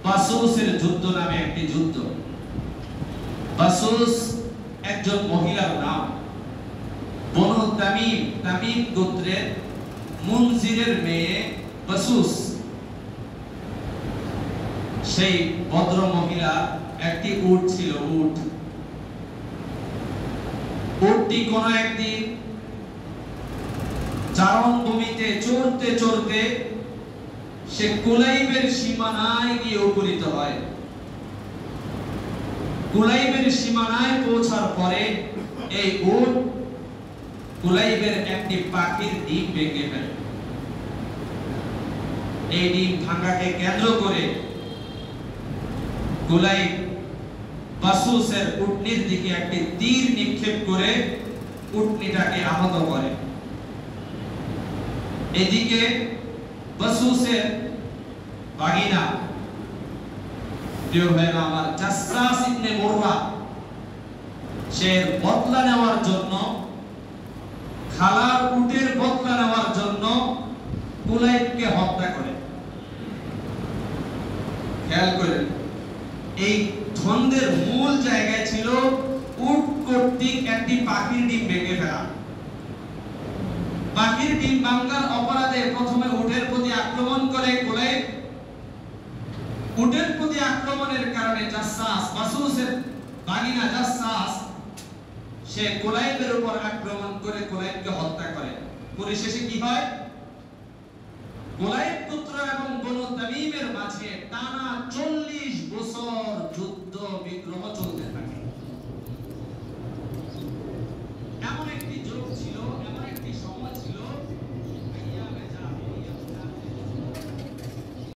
বাসুসের যুদ্ধ নামে একটি যুদ্ধ। বাসুস একজন মহিলার নাম। বনু তামিম, তামিম গোত্রের মুনজিরের মেয়ে বাসুস। সেই ভদ্র মহিলা একটি উট ছিল। উটটি কোন একদিন চারণভূমিতে চড়তে চড়তে সে কুলাইবের সীমানায় গিয়ে উপনীত হয়। কুলাইবের সীমানায় পৌঁছার পরে এই উট কুলাইবের একটি পাখির ডিম ভেঙে ফেলে। এই ডিম ভাঙাকে কেন্দ্র করে কুলাইব বাসুসের উটনির দিকে একটি তীর নিক্ষেপ করে উটনিটাকে আহত করে। এদিকে বাসুসের বাগিনা, প্রিয় ভাইরা আমার, জাসসাস ইবনে মুররা, সে বদলা নেওয়ার জন্য, খালার উটের বদলা নেওয়ার জন্য কুলাইবকে হত্যা করে। খেয়াল করেন, এই দ্বন্দ্বের মূল জায়গায় ছিল উট কর্তৃক একটি পাখির ডিম ভেঙে ফেলা। পাখির ডিম ভাঙার অপরাধে প্রথমে উটের প্রতি আক্রমণ করে কুলাইব। উটের প্রতি আক্রমণের কারণে জাসসাস, বাসুসের বাগিনা জাসসাস, সে কুলাইবের উপর আক্রমণ করে কুলাইবকে হত্যা করে। পরিশেষে কি হয়? কুলাইব পুত্র এবং বনু তামিম